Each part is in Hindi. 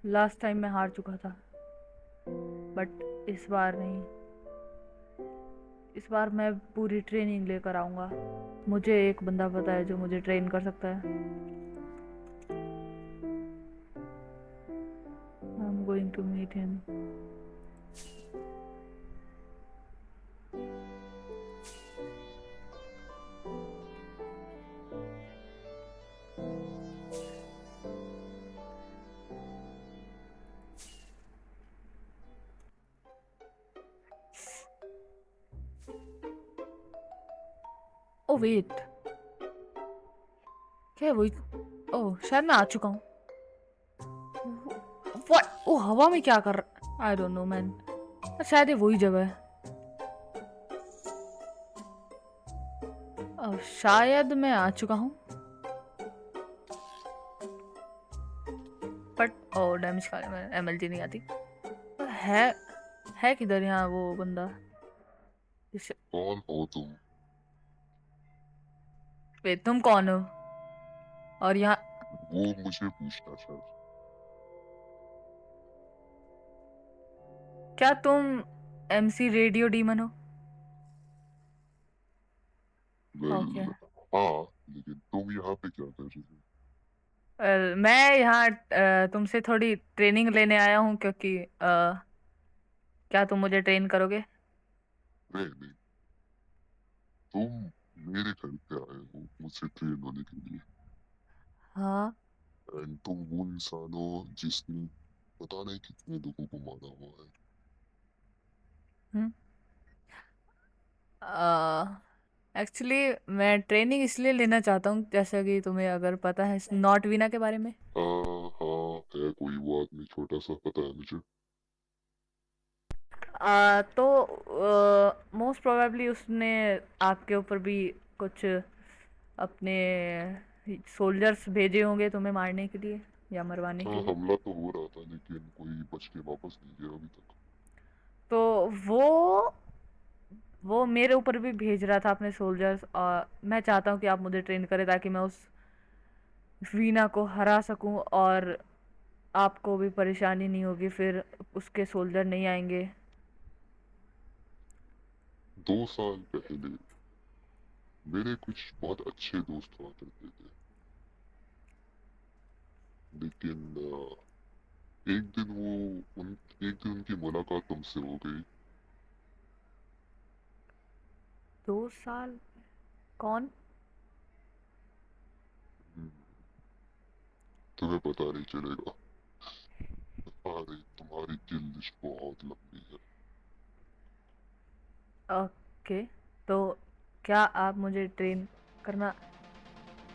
लास्ट टाइम मैं हार चुका था, बट इस बार नहीं। इस बार मैं पूरी ट्रेनिंग लेकर आऊँगा। मुझे एक बंदा पता है जो मुझे ट्रेन कर सकता है। I am going to meet him. Oh wait, क्या है वही? ओह शायद मैं आ चुका हूँ। व्हाट? ओ हवा में क्या कर? I don't know man. शायद ये वही जगह है। शायद मैं आ चुका हूँ, बट ओ डैमेज खा में एमएलजी नहीं आती है। है किधर यहाँ वो बंदा? कौन हो तुम? वेट, तुम कौन हो? और यहाँ वो मुझे पूछना शायद। क्या तुम एमसी रेडियो डीमन हो? ओके। वेल, हाँ, लेकिन तुम यहाँ पे क्या कर रही हो? मैं यहाँ तुमसे थोड़ी ट्रेनिंग लेने आया हूँ, क्योंकि क्या तुम मुझे ट्रेन करोगे? नहीं नहीं, तुम मेरे घर पे आए हो मुझसे ट्रेन होने के लिए। हाँ। एंड तुम वो इंसान हो जिसने पता नहीं कितने लोगों को मारा हुआ है। हम्म। एक्चुअली मैं ट्रेनिंग इसलिए लेना चाहता हूँ, जैसा कि तुम्हें अगर पता है नॉट वीना के बारे में। हाँ, है कोई वो आदमी छोटा सा, पता है मुझे। तो मोस्ट प्रोबेबली उसने आपके ऊपर भी कुछ अपने सोल्जर्स भेजे होंगे तुम्हें मारने के लिए या मरवाने हाँ, के लिए। हमला तो हो रहा था लेकिन कोई बच के वापस नहीं गया अभी तक। तो वो मेरे ऊपर भी भेज रहा था अपने सोल्जर्स, और मैं चाहता हूँ कि आप मुझे ट्रेन करें ताकि मैं उस वीना को हरा सकूं, और आपको भी परेशानी नहीं होगी, फिर उसके सोल्जर नहीं आएंगे। 2 साल पहले मेरे कुछ बहुत अच्छे दोस्त हुआ करते थे, लेकिन एक दिन वो उन एक दिन उनकी मुलाकात तुमसे हो गई। 2 साल? कौन? हम्म, तुम्हें पता नहीं चलेगा। तुम्हारी तुम्हारी किल लिस्ट बहुत लंबी है। ओके, तो क्या आप मुझे ट्रेन करना?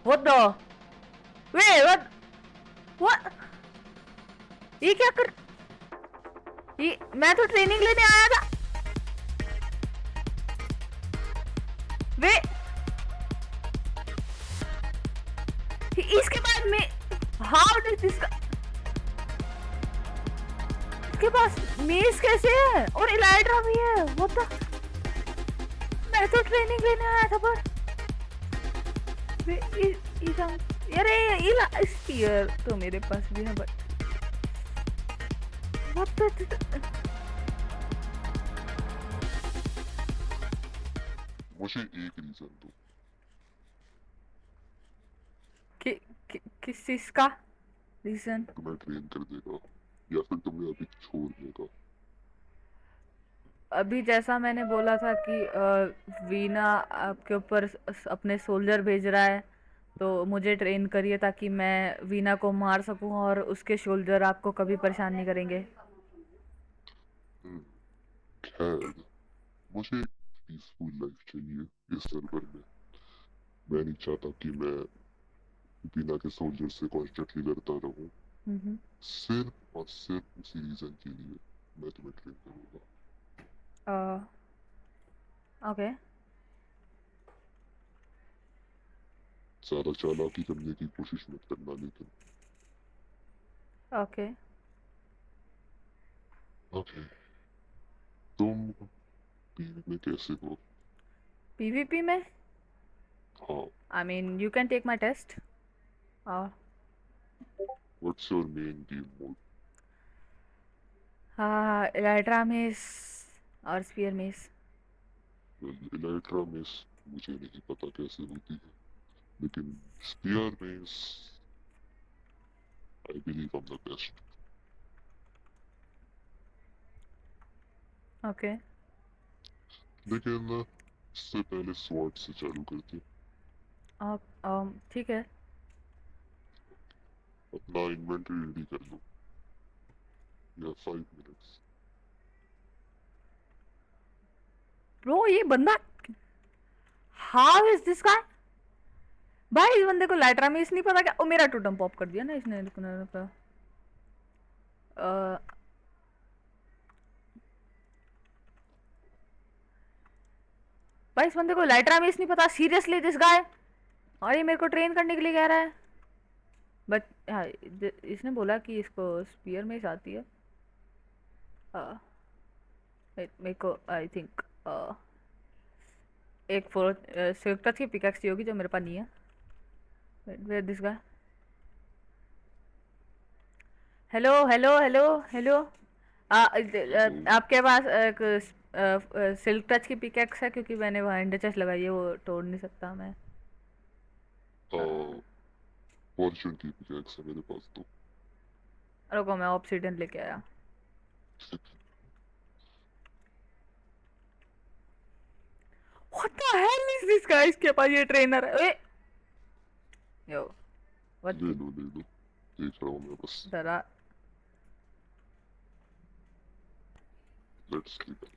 What the way what? What? ये क्या कर? ये मैं तो ट्रेनिंग लेने आया था। वे इसके बाद में हाउ डिड दिस? इसके पास मेज कैसे है और इलाइट्रा भी है? What the? मैं तो ट्रेनिंग लेने आया था, पर वे अरे इला स्पीयर तो मेरे पास भी है, बट व्हाट द? मुझे एक रीजन दो। कि, किस चीज का रीजन? तुम्हें ट्रेन कर देगा या फिर तुम्हें अभी छोड़ देगा। अभी जैसा मैंने बोला था कि वीना आपके ऊपर अपने सोल्जर भेज रहा है, तो मुझे ट्रेन करिए ताकि मैं वीना को मार सकूं और उसके सोल्जर आपको कभी परेशान नहीं करेंगे। हम्म, खैर, मुझे एक पीसफुल लाइफ चाहिए इस सर्वर में। मैं नहीं चाहता कि मैं बिना के सोल्जर से कॉन्स्टेंटली लड़ता रहूं। हम्म। सिर्फ और सिर्फ उसी रीजन के लिए मैं तुम्हें ट्रेन करूंगा। ओके। ज्यादा चालाकी करने की कोशिश मत करना लेकिन। ओके। ओके, तुम पीवी में कैसे हो? पीवीपी में हाँ। I mean you can take my test. What's your main game mode? हाँ, इलाइट्रा मेस और स्पीयर मेस। इलेक्ट्रा मेस मुझे नहीं पता कैसे होती है, लेकिन spear mace I believe I am the best. Okay. लेकिन इससे पहले स्वॉर्ड से चालू करते हैं। ठीक है। अपना इन्वेंटरी रेडी कर लो, या 5 मिनट्स। ब्रो ये बंदा, हाउ इज दिस गाय? भाई इस बंदे को लाइट्रा मेस नहीं पता क्या? ओ मेरा टोटम पॉप कर दिया ना इसने। अ, भाई इस बंदे को लाइट्रा मेस नहीं पता, सीरियसली दिस गाय। और ये मेरे को ट्रेन करने के लिए कह रहा है। बट हाँ, इसने बोला कि इसको स्पीयर मेस आती है। मेरे को आई थिंक एक फोर सिल्क टच की पिकैक्स होगी जो मेरे पास नहीं है। Where this guy? Hello hello hello hello. आपके पास एक सिल्क टच की पिकैक्स है? क्योंकि मैंने वहाँ एंडर चेस्ट लगाई है, वो तोड़ नहीं सकता मैं। फॉर्चून की पिकैक्स है मेरे पास तो। रुको मैं ऑब्सीडियन लेके आया। What the hell is this guy? इसके पास ये ट्रेनर है। ए यो व्हाट? ले लो देख रहा हूँ मैं बस। डरा। Let's keep it.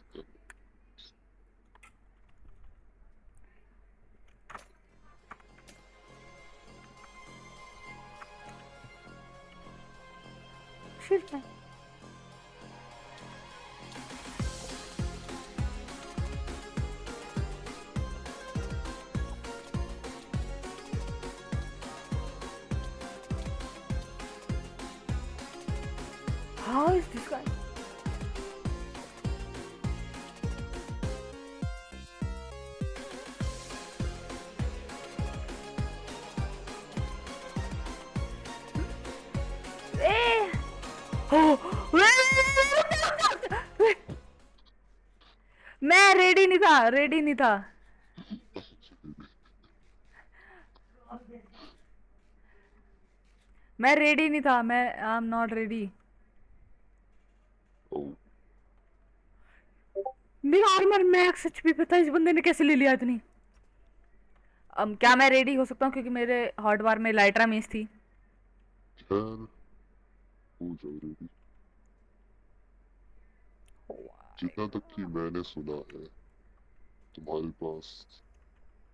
शिट है। How is this guy? ए मैं रेडी नहीं था, रेडी नहीं था। मैं रेडी नहीं था, मैं आई एम नॉट रेडी। मेरा आर्मर मैक्स एचपी पे था, इस बंदे ने कैसे ले लिया इतनी? क्या मैं रेडी हो सकता हूँ? क्योंकि मेरे हॉट बार में लाइट्रा मेस थी। खैर हो जाओ रेडी। जितना तक कि मैंने सुना है, तुम्हारे पास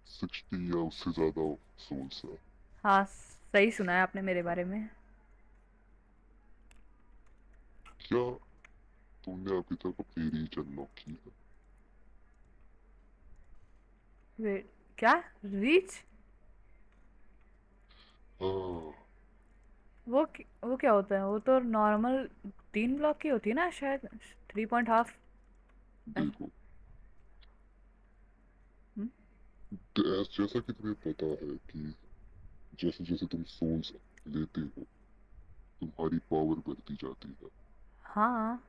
60 या उससे ज्यादा सोल्स है। हाँ, सही सुना है आपने मेरे बारे में। क्या तुमने अभी तक अपनी रीच अनलॉक की है? वेट, क्या रीच? हाँ वो क्या होता है? वो तो नॉर्मल 3 ब्लॉक की होती है ना शायद, 3.5। देखो, जैसा कि तुम्हें पता है कि जैसे जैसे तुम सोल्स लेते हो, तुम्हारी पावर बढ़ती जाती है। हाँ।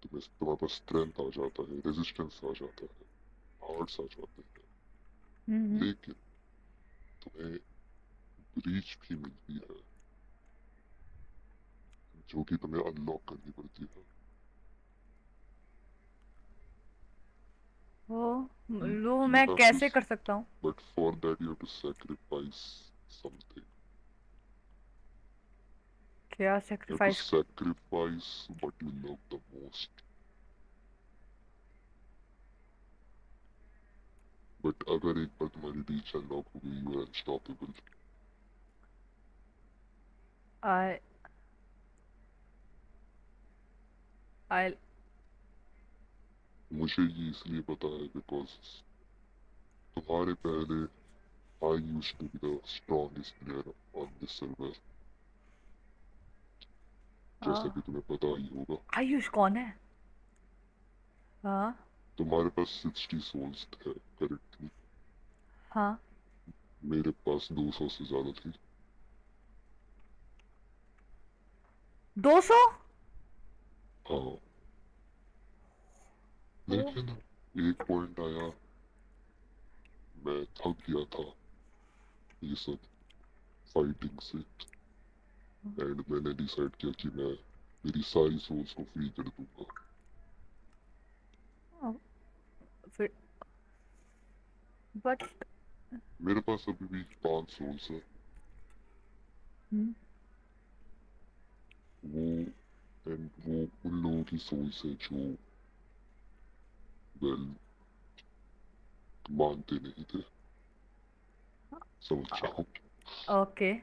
तुम्हारे पास स्ट्रेंथ आ जाता है, रेजिस्टेंस आ जाता है, हार्ट्स आ जाते हैं। लेकिन तुम्हें रीच भी मिलती है, जो कि तुम्हें अनलॉक करनी पड़ती है। वो मैं कैसे कर सकता हूँ? But for that you have to sacrifice something. क्या You have to sacrifice? sacrifice what you love the most. But अगर एक बार तुम्हारी रीच अनलॉक हो गई, you are unstoppable. आई मुझे ये इसलिए पता है because तुम्हारे पहले I used to be the strongest player on this server. जैसा कि तुम्हें पता ही होगा। आयुष कौन है? हाँ तुम्हारे पास 60 souls थे करेक्टली। हाँ। मेरे पास 200 से ज्यादा थी। 200? हाँ लेकिन एक पॉइंट आया, मैं थक गया था ये सब फाइटिंग से, एंड मैंने डिसाइड किया कि मैं मेरी सारी सोल्स को फ्री कर दूंगा। फिर बट मेरे पास अभी भी 5 सोल्स है। वो वो उन लोगों की सोल्स है जो वेल मानते नहीं थे, समझ जाओ। ओके,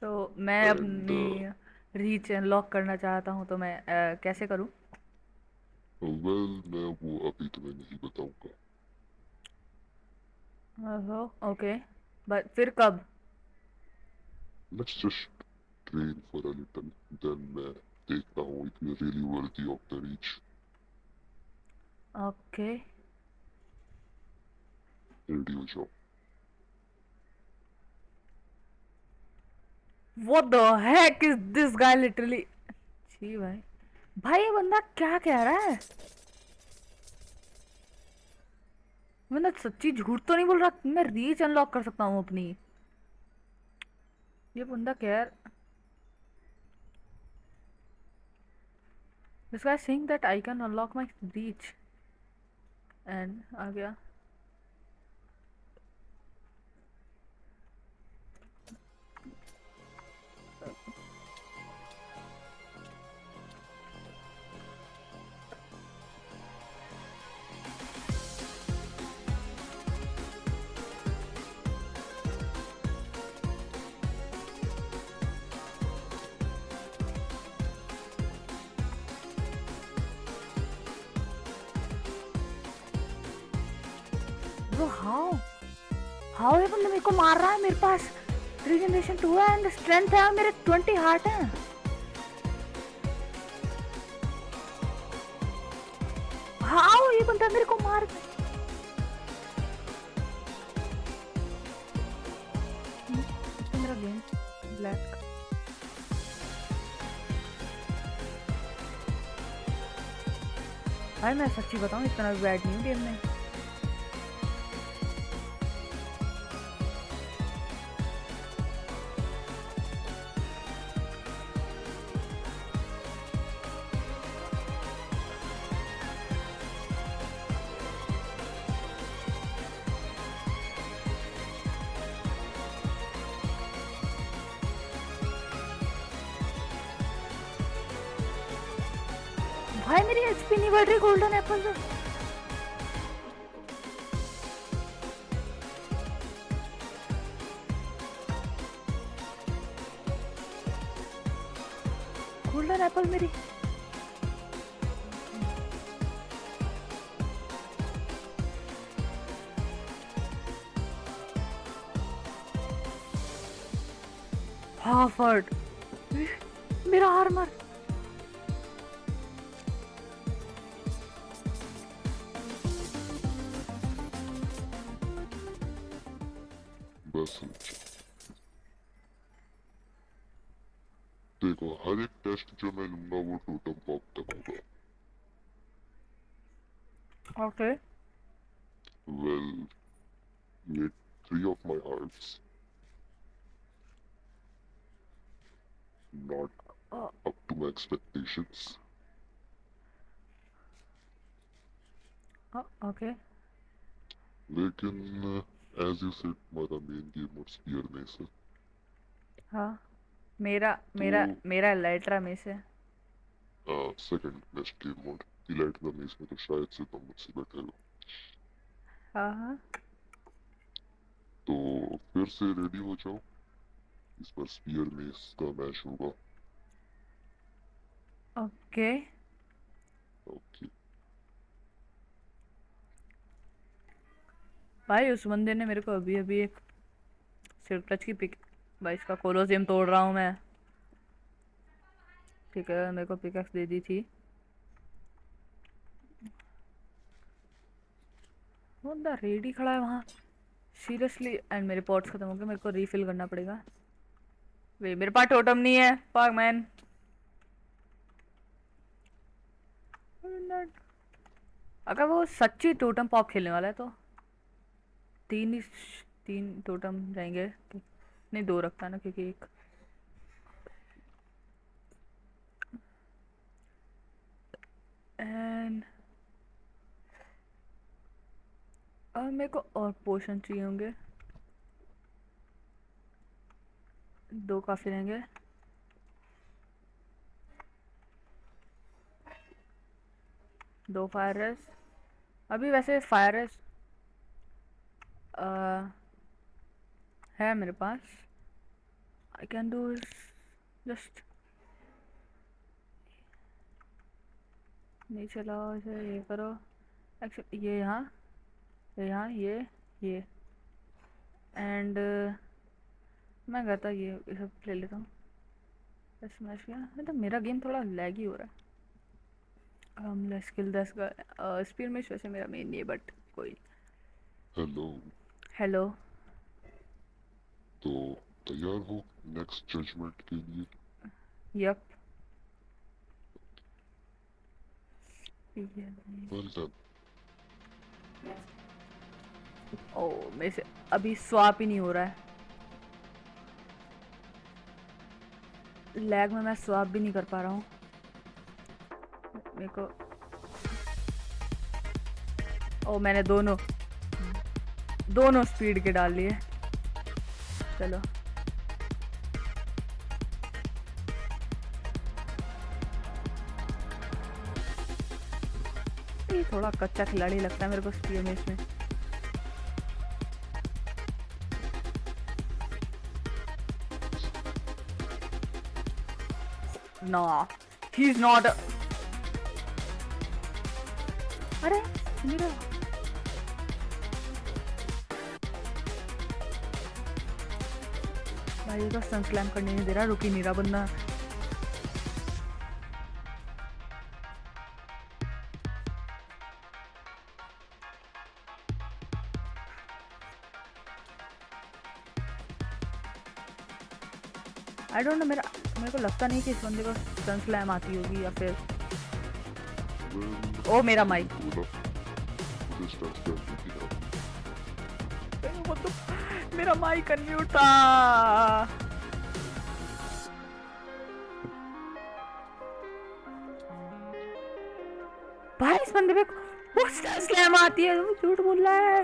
तो मैं एंड अपनी रीच अनलॉक करना चाहता हूँ, तो मैं कैसे करूँ? वेल मैं वो अभी तुम्हें नहीं बताऊंगा। ओके, बट फिर कब? Let's just train for a little, then मैं देखता हूँ if you really worthy of the reach. Okay, ready हो जाओ। What the heck is this guy literally. जी भाई, भाई ये बंदा क्या कह रहा है? मैंने सच्ची झूठ तो नहीं बोल रहा, मैं रीच अनलॉक कर सकता हूँ अपनी। ये बंदा कह रहा, this guy saying that I can unlock my reach, and आ गया। ब्रो हाउ हाउ ये बंदा मेरे को मार रहा है? मेरे पास रीजनरेशन 2 है एंड स्ट्रेंथ है, मेरे 20 हार्ट है। हाउ ये बंदा मेरे को मार, मेरा गेम ब्लैक। भाई मैं सच्ची बताऊं, इतना भी बैड नहीं हूँ गेम में। भाई मेरी एचपी नहीं बढ़ रही गोल्डन एप्पल से। गोल्डन एप्पल मेरी, हाफर्ड मेरा आर्मर। बस देखो, हर एक टेस्ट जो मैं लूंगा वो टोटम पॉप तक होगा। ओके, वेल ये 3 of my hearts not up to my expectations. Okay. लेकिन as you said तुम्हारा मेन गेम और स्पीयर में से, हाँ, मेरा तो मेरा मेरा इलाइट्रा में से। Second best game mode elite the mess में तो शायद से तुम मुझसे बेटर हो। हाँ हाँ, तो फिर से रेडी हो जाओ, इस बार स्पीयर मेस का मैच होगा। ओके। ओके भाई उस बंदे ने मेरे को अभी अभी एक सिल्क टच की पिक, भाई इसका कोलोसियम तोड़ रहा हूँ मैं। ठीक है, मेरे को पिकैक्स दे दी थी। बंदा रेडी खड़ा है वहाँ सीरियसली, एंड मेरे पॉट्स खत्म हो गए, मेरे को रीफिल करना पड़ेगा। वे मेरे पास टोटम नहीं है, फक मैन। अगर वो सच्ची टोटम पॉप खेलने वाला है तो तीन ही, तीन टोटम जाएंगे। नहीं, दो रखता है ना, क्योंकि एक एंड मेरे को और पोशन चाहिए होंगे, दो काफी रहेंगे। दो फायर रेस, अभी वैसे फायर रेस है मेरे पास। आई कैन डू जस्ट, नहीं चलाओ इसे, ये करो। एक्चुअली ये यहाँ ये एंड मैं करता ये सब ले लेता हूँ। स्मैश किया, मतलब मेरा गेम थोड़ा लैगी हो रहा है। स्किल 10 का स्पीड में वैसे मेरा मेन नहीं है, बट कोई। हेलो। हेलो। तो तैयार हो नेक्स्ट जजमेंट के लिए? यप। Well done. ओ, मेरे से अभी स्वैप ही नहीं हो रहा है। लैग में मैं स्वैप भी नहीं कर पा रहा हूँ मेरे को। ओ, मैंने दोनों स्पीड के डाल लिए। चलो, ये थोड़ा कच्चा खिलाड़ी लगता है मेरे को स्पीड में। No, he's not. अरे मेरा भाई तो सन स्लैम करने नहीं दे रहा, रुक ही नहीं रहा बंदा। आई डोंट नो, मेरे को लगता नहीं कि इस बंदे को सन स्लैम आती होगी, या फिर ओ मेरा माइक। मेरा माइक अनम्यूट था। भाई इस बंदे पे स्लैम आती है, वो झूठ बोल रहा है।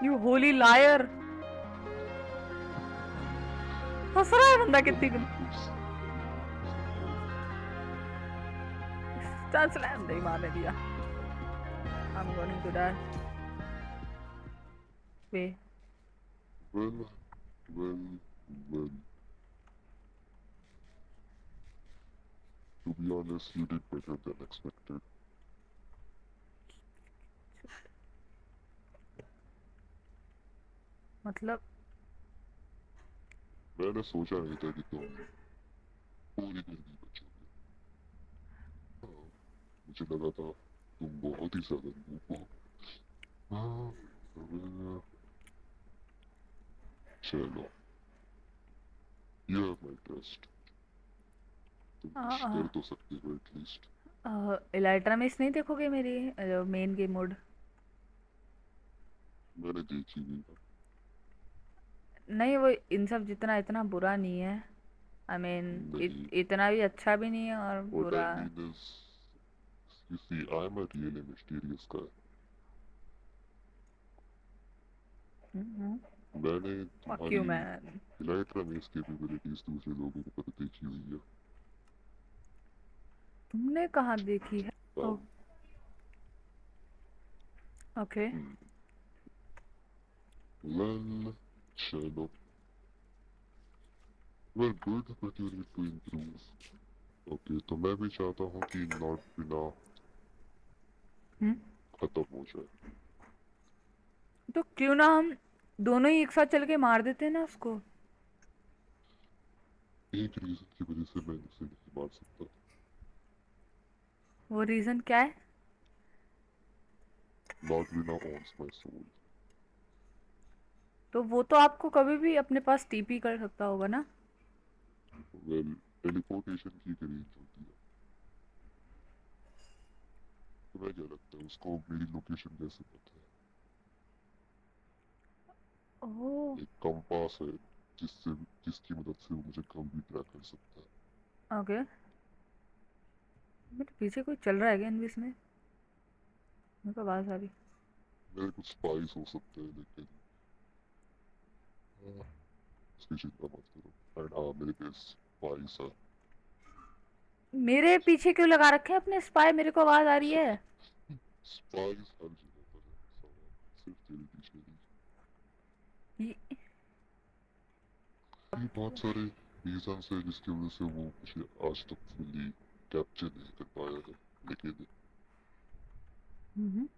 You holy liar. हंस रहा है बंदा कितनी स्लैम नहीं मारने दिया। I'm going to die. Wait. Well. To be honest, you did better than expected. मतलब मैंने सोचा नहीं था कि तुम पूरी दिन भी बचोगे। मुझे लगा था तुम बहुत ही ज्यादा धूप हो। चलो, you have my trust. तुम कुछ कर तो सकते हो एटलीस्ट। इलाइट्रा में नहीं देखोगे मेरी मेन गेम मोड? मैंने देखी भी है। नहीं, वो इन सब जितना इतना बुरा नहीं है। आई मीन इतना भी अच्छा भी नहीं है और बुरा। What I mean is, you see, I'm a really mysterious guy. मैंने तुम्हारी इलाइट्रा में कैपेबिलिटीज दूसरे लोगों को पता देखी हुई है। तुमने कहाँ देखी है? ओके। Well, चलो। Well, good, but you need to improve. Okay, तो मैं भी चाहता हूँ कि नॉट बिना खत्म हो जाए। तो क्यों ना हम दोनों ही एक साथ चल के मार देते हैं ना उसको। एक रीजन की वजह से मैं उसे नहीं मार सकता। वो रीजन क्या है? नॉट बिना owns my soul. तो वो तो आपको कभी भी अपने पास टीपी कर सकता होगा ना? Well, टेलीपोर्टेशन की एक रेंज होती है। तुम्हें क्या लगता है उसको मेरी लोकेशन कैसे पता है? ओह एक कंपास है जिससे जिसकी मदद से वो मुझे कभी भी ट्रैक कर सकता है। ओके। मेरे पीछे कोई चल रहा है क्या इन बीच में? मेरे को आवाज आ रही। मेरे कुछ स्पाइस हो सकते हैं लेकिन हाँ, उसकी चिंता मत करो। एंड हाँ मेरे पास स्पाइस है। मेरे पीछे क्यों लगा रखे हैं अपने स्पाई? मेरे को आवाज आ रही है। स्पाइस हर जगह पर है साला, सिर्फ तेरे पीछे नहीं। ये- ये बहुत सारे रीजंस है जिसकी वजह से वो मुझे आज तक फुली कैप्चर नहीं कर पाया है। लेकिन हम्म।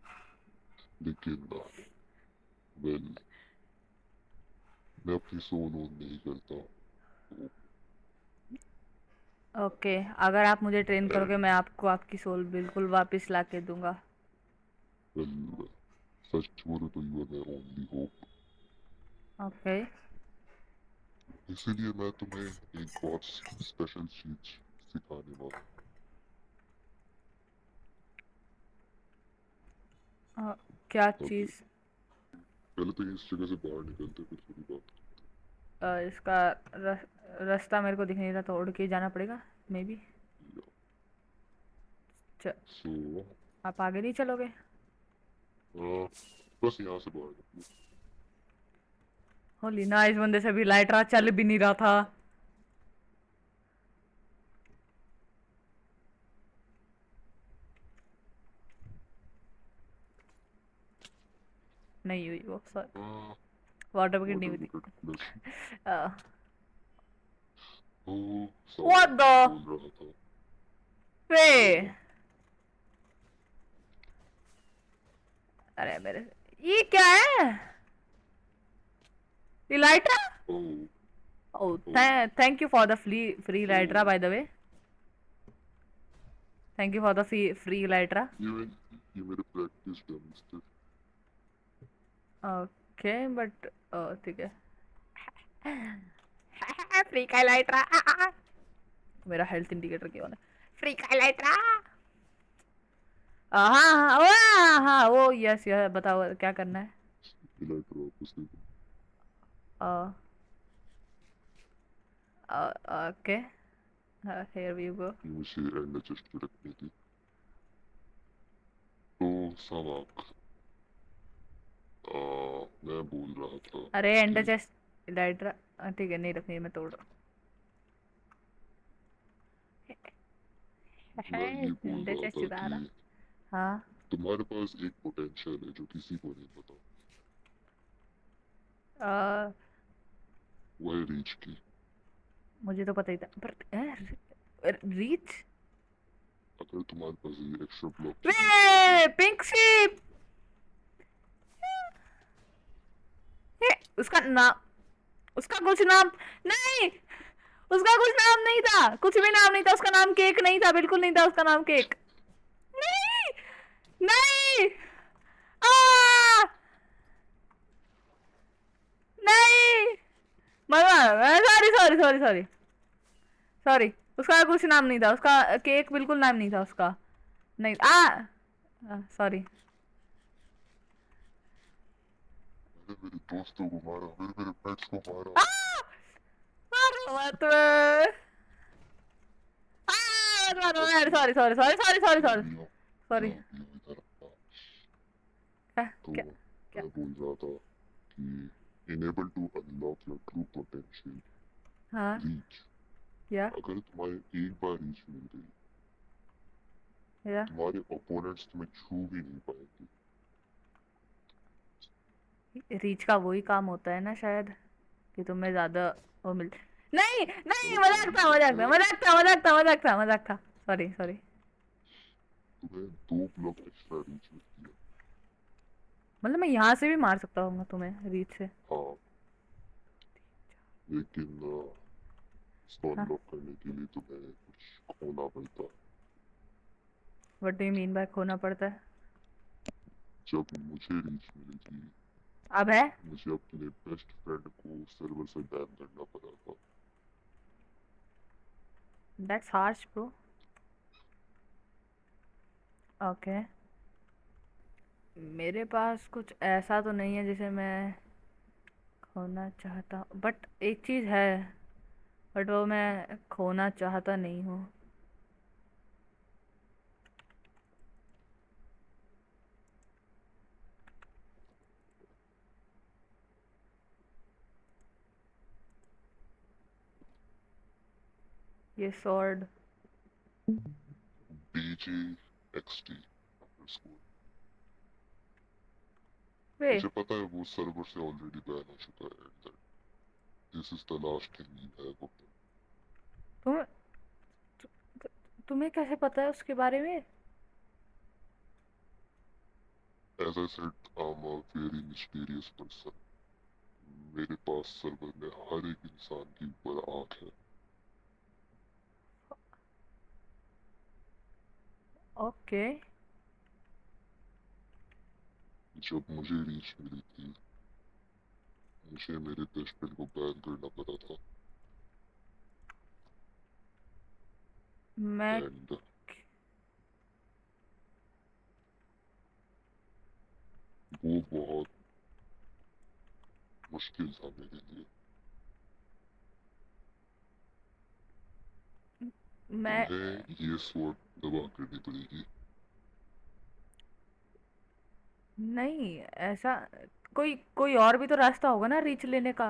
लेकिन वेल मैं अपनी सोल ओन नहीं करता। तो ओके, अगर आप मुझे ट्रेन करोगे एंड मैं आपको आपकी सोल बिल्कुल वापस ला के दूंगा। वेल सच बोलो तो you are my only hope. Okay. इसीलिए मैं तुम्हें एक बहुत स्पेशल चीज सिखाने वाला हूँ। क्या ओके, चीज? पहले तो इस जगह से बाहर निकलते फिर थोड़ी बात इसका रास्ता मेरे को दिख नहीं रहा तो उड़ के ही जाना पड़ेगा मे बी। सो आप आगे नहीं चलोगे? बस यहाँ से बाहर निकलो। होली ना, इस बंदे से भी लाइट रहा, चल भी नहीं रहा था। नहीं हुई वो, सॉरी। वाटर बकेट नहीं हुई प्लस थी। ओ व्हाट साला द मैं बोल रहा था। वे? अरे मेरे, ये क्या है? ये लाइट्रा? ओ Oh, O thank you for the free O Lytra, by the way. Thank you for the free Lytra. ये मेरे प्रैक्टिस डम्स थे। Okay, but ठीक है। फ्री का Lytra। मेरा हेल्थ इंडिकेटर क्यों है? फ्री का Lytra। हाँ हाँ हाँ वो यस यस, बताओ क्या करना है? इलाइटर वापस दे दो। Okay, here we go. ये मुझे एंड चेस्ट पे रखनी थी। तो सामाक मैं बोल रहा था अरे एंड कि चेस्ट Lytra। ठीक है, नहीं रखनी, मैं तोड़ रहा मैं हूँ। ये बोल एंड रहा चेस्ट था चुरा कि रहा। हाँ। तुम्हारे पास एक पोटेंशियल है जो किसी को नहीं पता। अ, वो है रीच की। मुझे तो पता ही था पर रीच। अगर तुम्हारे पास ये एक्स्ट्रा ब्लॉक चाहिए तो वे पिंक शिप। उसका नाम, उसका कुछ नाम नहीं, उसका कुछ नाम नहीं था, कुछ भी नाम नहीं था उसका। नाम केक नहीं था, बिल्कुल नहीं था उसका नाम केक। नहीं नहीं। आ नहीं। Sorry sorry sorry sorry sorry. उसका कुछ नाम नहीं था उसका, केक बिल्कुल नाम नहीं था उसका। नहीं सॉरी। मैंने मेरे दोस्तों को मारा, मेरे मेरे पेट्स को मारा। मारो मत। बस sorry sorry sorry sorry sorry sorry यहाँ सॉरी भी हो, सॉरी। यहाँ भी हो इधर। क्या तो क्या क्या? मैं बोल रहा था कि enable to unlock your true potential हाँ reach। या अगर तुम्हारे एक बार रीच मिल गई, या तुम्हारे ओपोनेंट्स तुम्हें छू भी नहीं पाएंगे। रीच का वही काम होता है ना शायद, कि तुम्हें ज्यादा वो मिल। नहीं नहीं, अगर मजाक तुम्हें था मजाक था अगर मजाक था मजाक था मजाक था मजाक था। Sorry sorry. तुम्हें 2 ब्लॉक एक्स्ट्रा रीच मिलती है। मतलब मैं यहाँ से भी मार सकता हूँ तुम्हें रीच से? हाँ, लेकिन इसको हाँ। अनलॉक करने के लिए तुम्हें कुछ खोना पड़ता है। What do you mean by खोना पड़ता है? जब मुझे रीच मिली थी, अब है। मुझे अपने बेस्ट फ्रेंड को सर्वर से बैन करना पड़ा था। That's harsh bro. ओके। मेरे पास कुछ ऐसा तो नहीं है जिसे मैं खोना चाहता, बट एक चीज है, बट वो मैं खोना चाहता नहीं हूँ। ये स्वॉर्ड। BG XT underscore. वे मुझे पता है वो सर्वर से ऑलरेडी बैन हो चुका है। This is the last thing we have of तुम तुम्हें कैसे पता है उसके बारे में? As I said, I am a very mysterious person. मेरे पास सर्वर में हर एक इंसान की ऊपर आंख है। ओके। जब मुझे रीच मिली थी, मुझे मेरे बेस्ट फ्रेंड को बैन करना पड़ा था। मैं एंड वो बहुत मुश्किल था मेरे लिए। मैं तुम्हें ये स्वॉर्ड दबा करनी पड़ेगी। नहीं, ऐसा कोई कोई और भी तो रास्ता होगा ना रीच लेने का।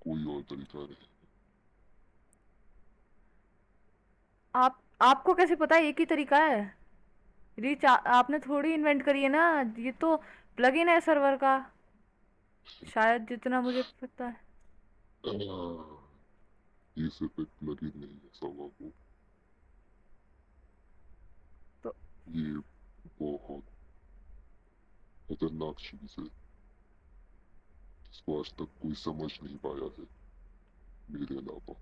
कोई और तरीका नहीं। आपको कैसे पता है एक ही तरीका है? रीच आपने थोड़ी इन्वेंट करी है ना। ये तो प्लगइन है सर्वर का, शायद जितना मुझे पता है। ये सिर्फ एक प्लगइन नहीं है सवा को। तो ये बहुत खतरनाक चीज है जिसको आज तक कोई समझ नहीं पाया है मेरे अलावा।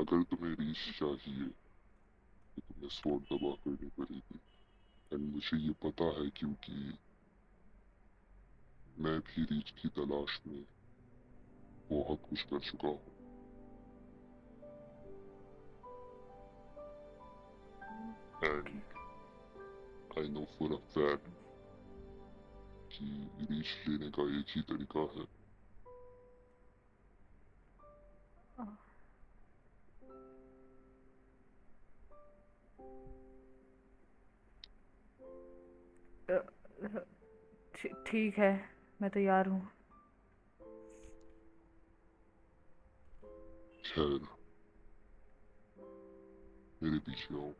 अगर तुम्हें रीच चाहिए तो तुम्हें स्वॉर्ड दबा करनी पड़ेगी। एंड मुझे ये पता है क्योंकि मैं भी रीच की तलाश में बहुत कुछ कर चुका हूँ। And I know for a fact कि रीच लेने का एक ही तरीका है। ठीक है, मैं तैयार हूँ। खैर, मेरे पीछे आओ।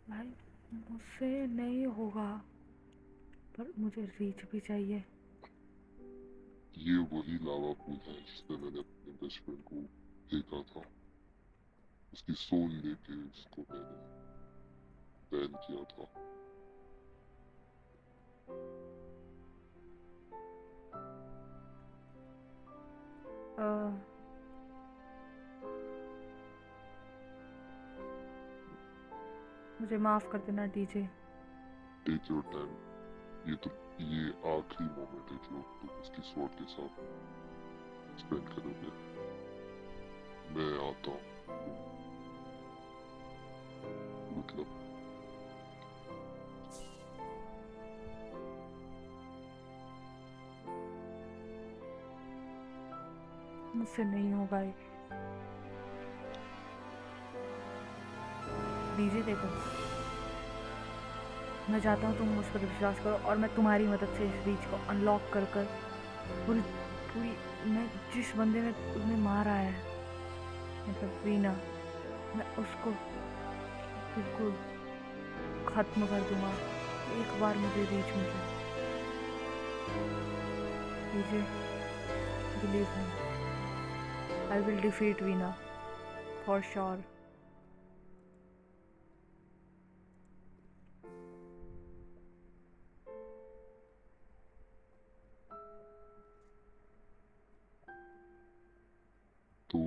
भाई, मुझसे नहीं होगा, पर मुझे रीच भी चाहिए। ये वही लावा पूल है जिसमें मैंने अपने बेस्ट फ्रेंड को देखा था। उसकी सोल लेके उसको मैंने बैन किया था। अ, मुझे माफ कर देना डीजे। Take your time. ये आखिरी मोमेंट है जो तुम उसकी स्वॉर्ड के साथ स्पेंड करोगे। मैं आता हूँ। मतलब मुझसे नहीं होगा ये। डीजे देखो, मैं चाहता हूँ तुम मुझ पर विश्वास करो और मैं तुम्हारी मदद से इस रीच को अनलॉक कर कर पूरी पूरी मैं जिस बंदे ने तुम्हें मारा है, मतलब वीना, मैं उसको बिल्कुल खत्म कर दूंगा। एक बार मुझे रीच मिल जाए। DJ believe me, I will defeat Veena for sure. तो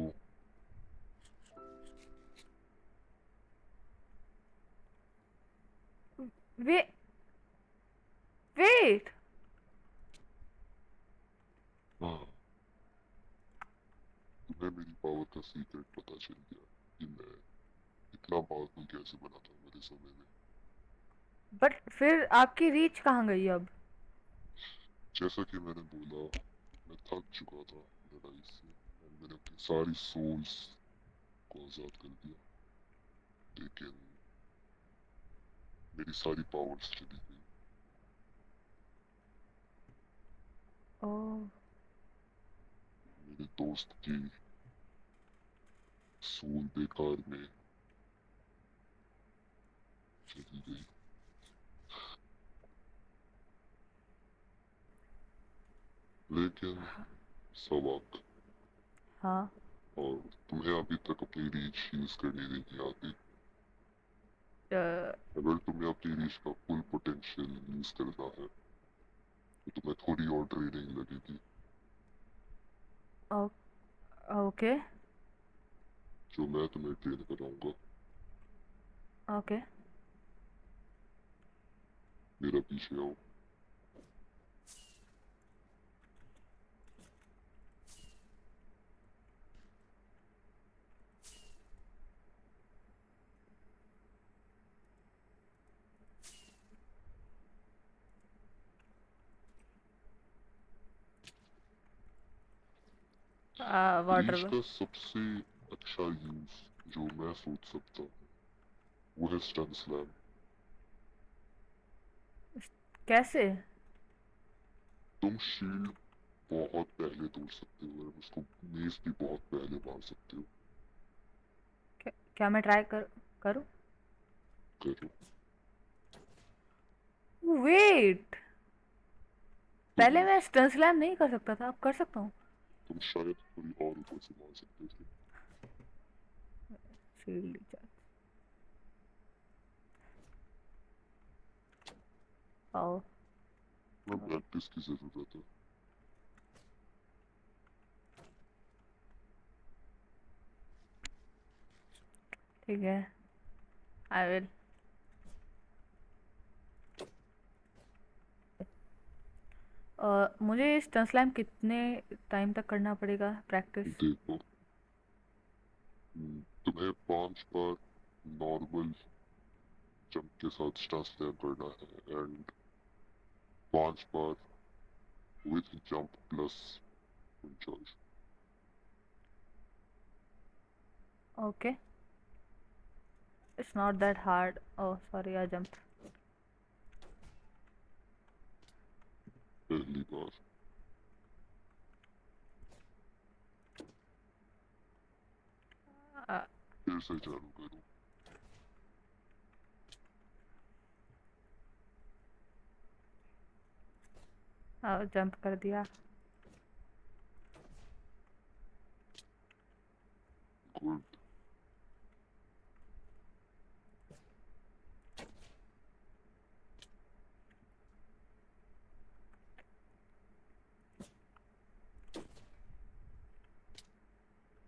Wait, wait. हाँ, तुम्हें मेरी पावर का सीक्रेट पता चल गया कि मैं इतना पावरफुल कैसे बना था मेरे समय में। बट फिर आपकी रीच कहाँ गई अब? जैसा कि मैंने बोला, मैं थक चुका था लड़ाई से और मैंने अपनी सारी सोल्स को आजाद कर दिया, लेकिन मेरी सारी पावर्स चली गई। ओह, मेरे दोस्त की सोल बेकार में चली गई। लेकिन सबक, हाँ। और तुम्हें अभी तक अपनी रीच यूज करनी नहीं आती। अगर तुम्हें अपनी रीच का फुल पोटेंशियल यूज करना है तो तुम्हें थोड़ी और ट्रेनिंग लगेगी, ओके जो मैं तुम्हें ट्रेन कराऊंगा। ओके। मेरा पीछे आओ। वाटर रीच में का सबसे अच्छा यूज जो मैं सोच सकता हूँ वो है स्टन स्लैम। कैसे? तुम शील्ड बहुत पहले तोड़ सकते हो और उसको मेस भी बहुत पहले मार सकते हो। क्या मैं ट्राई करूँ? करो। वेट, पहले तुम मैं स्टन स्लैम नहीं कर सकता था, अब कर सकता हूँ। तुम शायद थोड़ी और ऊपर से मार सकते थे। Shield recharge. आओ। तुम्हें प्रैक्टिस की जरूरत है। ठीक है, आई विल। मुझे स्टन स्लैम कितने टाइम तक करना पड़ेगा प्रैक्टिस? देखो, तुम्हें 5 बार नॉर्मल जंप के साथ स्टन स्लैम करना है and 5 bar with jump plus charge. Okay, it's not that hard. Oh sorry, I jump. पहली बार। फिर से चालू करो। जंप कर दिया। गुड।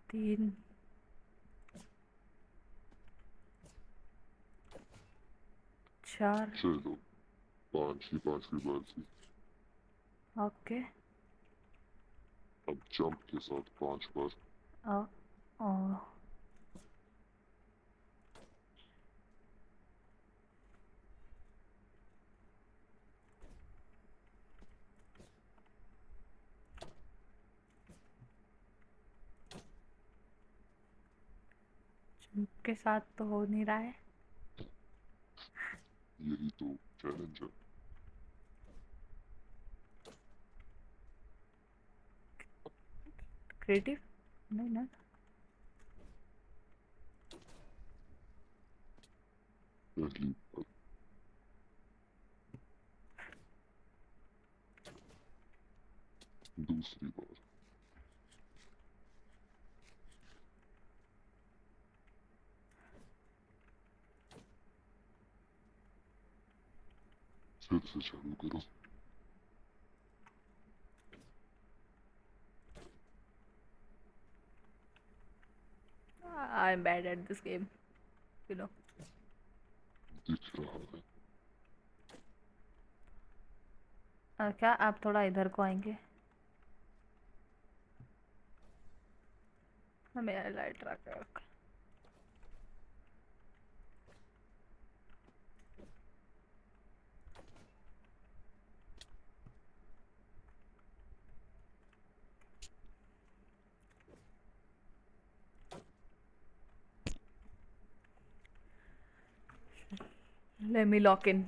तीन, चार। चलो, 5 ही 5वीं बार थी। ओके। अब जंप के साथ 5 बार। ओह, जंप के साथ तो हो नहीं रहा है। यही तो चैलेंज है। क्रिएटिव नहीं ना? पहली बार। दूसरी बार। फिर से चालू करो। I'm bad at this game, you know. दिख रहा है। क्या आप थोड़ा इधर को आएंगे? मेरा लाइट रख रख। Let me lock in.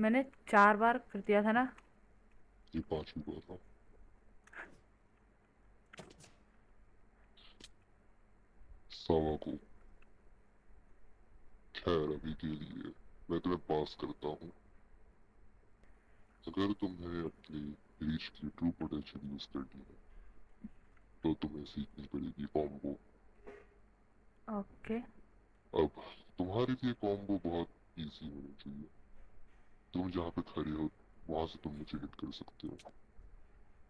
मैंने 4 बार कर दिया था ना? ये 5वीं बार था। सावा को खैर अभी के लिए मैं तुम्हें पास करता हूँ। अगर तुम्हें अपनी रीच की ट्रू पोटेंशियल यूज करनी है तो तुम्हें सीखनी पड़ेगी कॉम्बो। ओके। अब तुम्हारे लिए कॉम्बो बहुत इजी होनी चाहिए। तुम जहाँ पे खड़े हो वहां से तुम मुझे हिट कर सकते हो,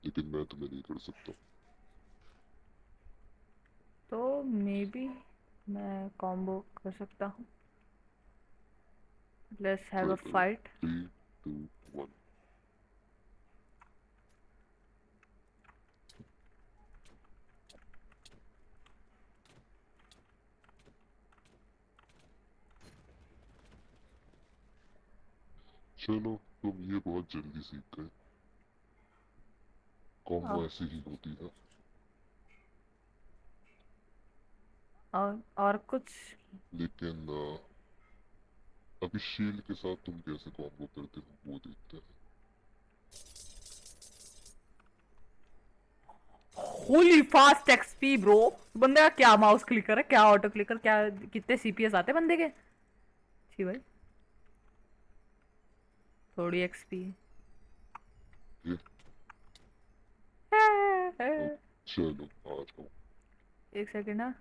लेकिन मैं तुम्हें नहीं कर सकता। तो मे बी मैं कॉम्बो कर सकता हूँ। लेट्स हैव ट्राई अ करो। फाइट। 3, 2, 1। चलो तुम ये बहुत जल्दी सीख गए। कॉम्बो ऐसी ही होती है। और कुछ? लेकिन अभी शील्ड के साथ तुम कैसे कॉम्बो करते हो वो देखते हैं। Holi fast XP bro. बंदे का क्या माउस क्लिकर है, क्या ऑटो क्लिकर, क्या कितने सीपीएस आते हैं बंदे के? जी भाई, थोड़ी एक्सपी। ये चलो आ जाओ। एक सेकेंड ना।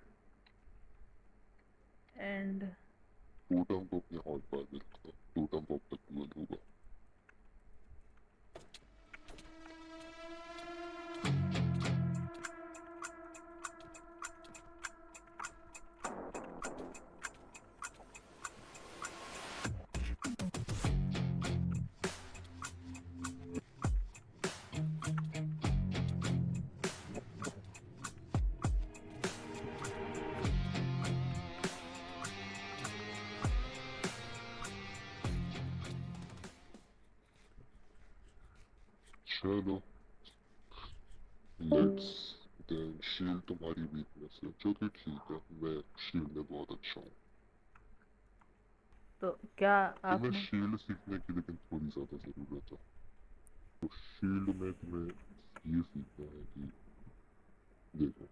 एंड टोटम को अपने हाथ बार में रखना। टोटम को अब तक ट्वेल होगा। चलो लेट्स देन। शील्ड तुम्हारी वीकनेस है जो कि ठीक है, मैं शील्ड में बहुत अच्छा हूँ। तो क्या तुम्हें आपने? शील्ड सीखने की लेकिन थोड़ी ज्यादा जरूरत है। तो शील्ड में तुम्हें ये सीखना है कि देखो,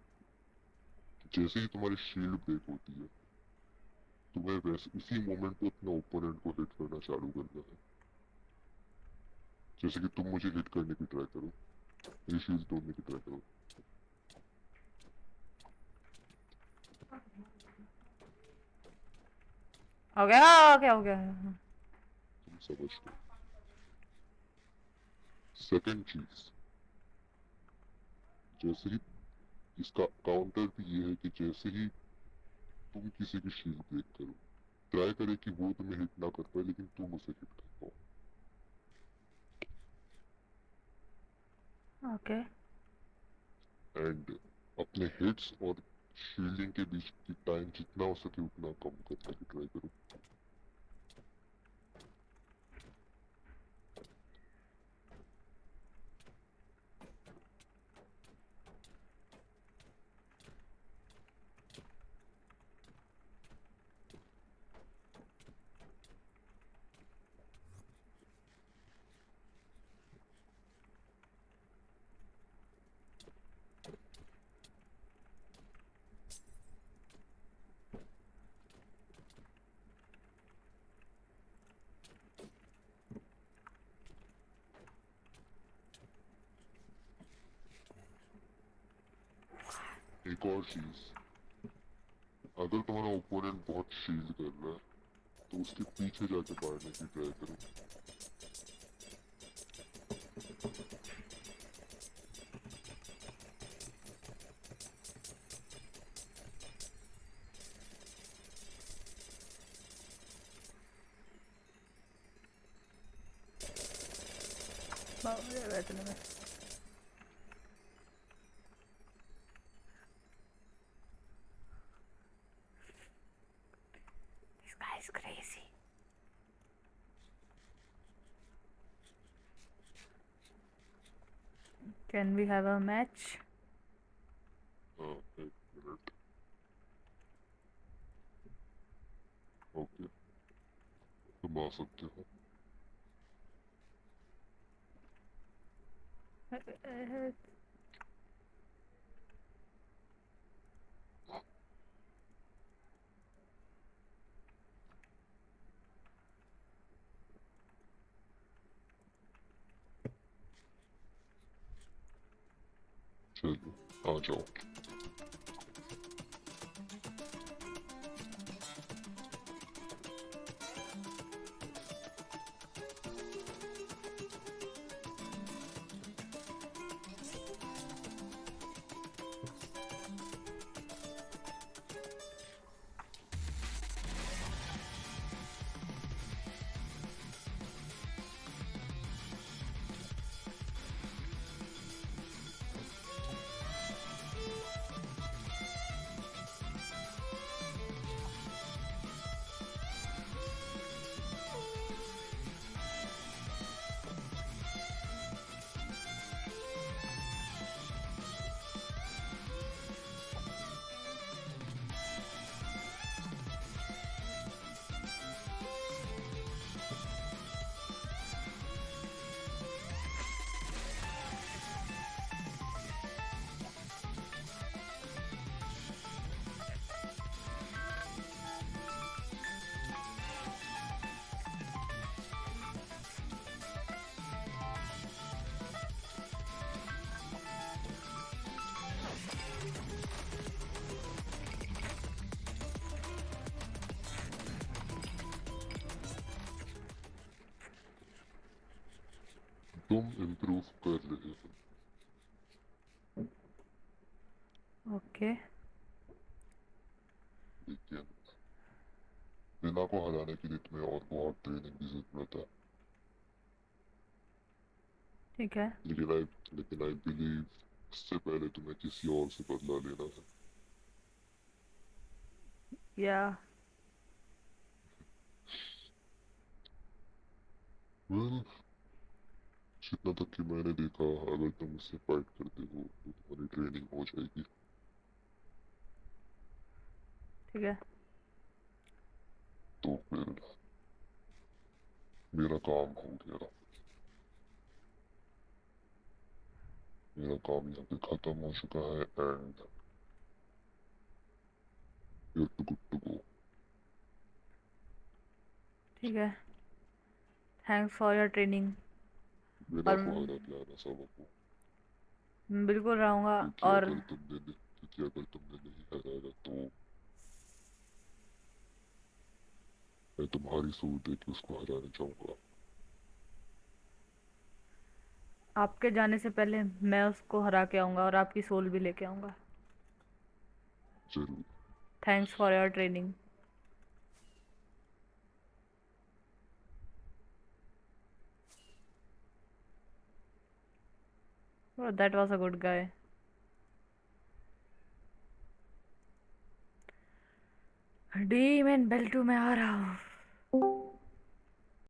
जैसे ही तुम्हारी शील्ड ब्रेक होती है तुम्हें वैसे उसी मोमेंट पे अपने ओपोनेंट को हिट करना चालू करना है। जैसे कि तुम मुझे हिट करने की ट्राई करो, मेरी शील्ड तोड़ने की ट्राई करो। हो गया, हो गया। तुम समझ लो। सेकेंड चीज, जैसे ही इसका काउंटर भी ये है कि जैसे ही तुम किसी की शील्ड ब्रेक करो, ट्राई करे कि वो तुम्हें हिट ना कर पाए लेकिन तुम उसे हिट कर पाओ। ओके। एंड अपने हिट्स और शील्डिंग के बीच की टाइम जितना हो सके उतना कम करने की ट्राई करो। एक और चीज, अगर तुम्हारा ओपोनेंट बहुत शील्ड कर रहा है तो उसके पीछे जाके मारने की ट्राई करो। बाबू रे बैठने में This guy is crazy. Can we have a match? हाँ, एक मिनट। ओके, तुम आ सकते हो। Uh, चलो आ जाओ। तुम इम्प्रूव कर रहे हो। okay. लेकिन बिना को हराने के लिए तुम्हें और बहुत ट्रेनिंग की जरूरत है। ठीक है। लेकिन आई बिलीव इससे पहले तुम्हें किसी और से बदला लेना है। या वेल, जितना तक कि मैंने देखा, अगर तुम उससे फाइट करते हो तो तुम्हारी ट्रेनिंग हो जाएगी। ठीक है। तो फिर मेरा काम हो गया। मेरा काम यहाँ पे खत्म हो चुका है and you're good to go। ठीक है। Thanks for your training. बिना और को हरा के आना सबको। मैं बिल्कुल रहूँगा। क्योंकि और अगर तुमने नहीं हराया तो मैं तुम्हारी सूट दे के उसको हराना चाहूंगा। आपके जाने से पहले मैं उसको हरा के आऊँगा और आपकी सोल भी लेके आऊँगा। जरूर। Thanks for your training. That was a good guy. Demon बेल्टू में आ रहा हूँ।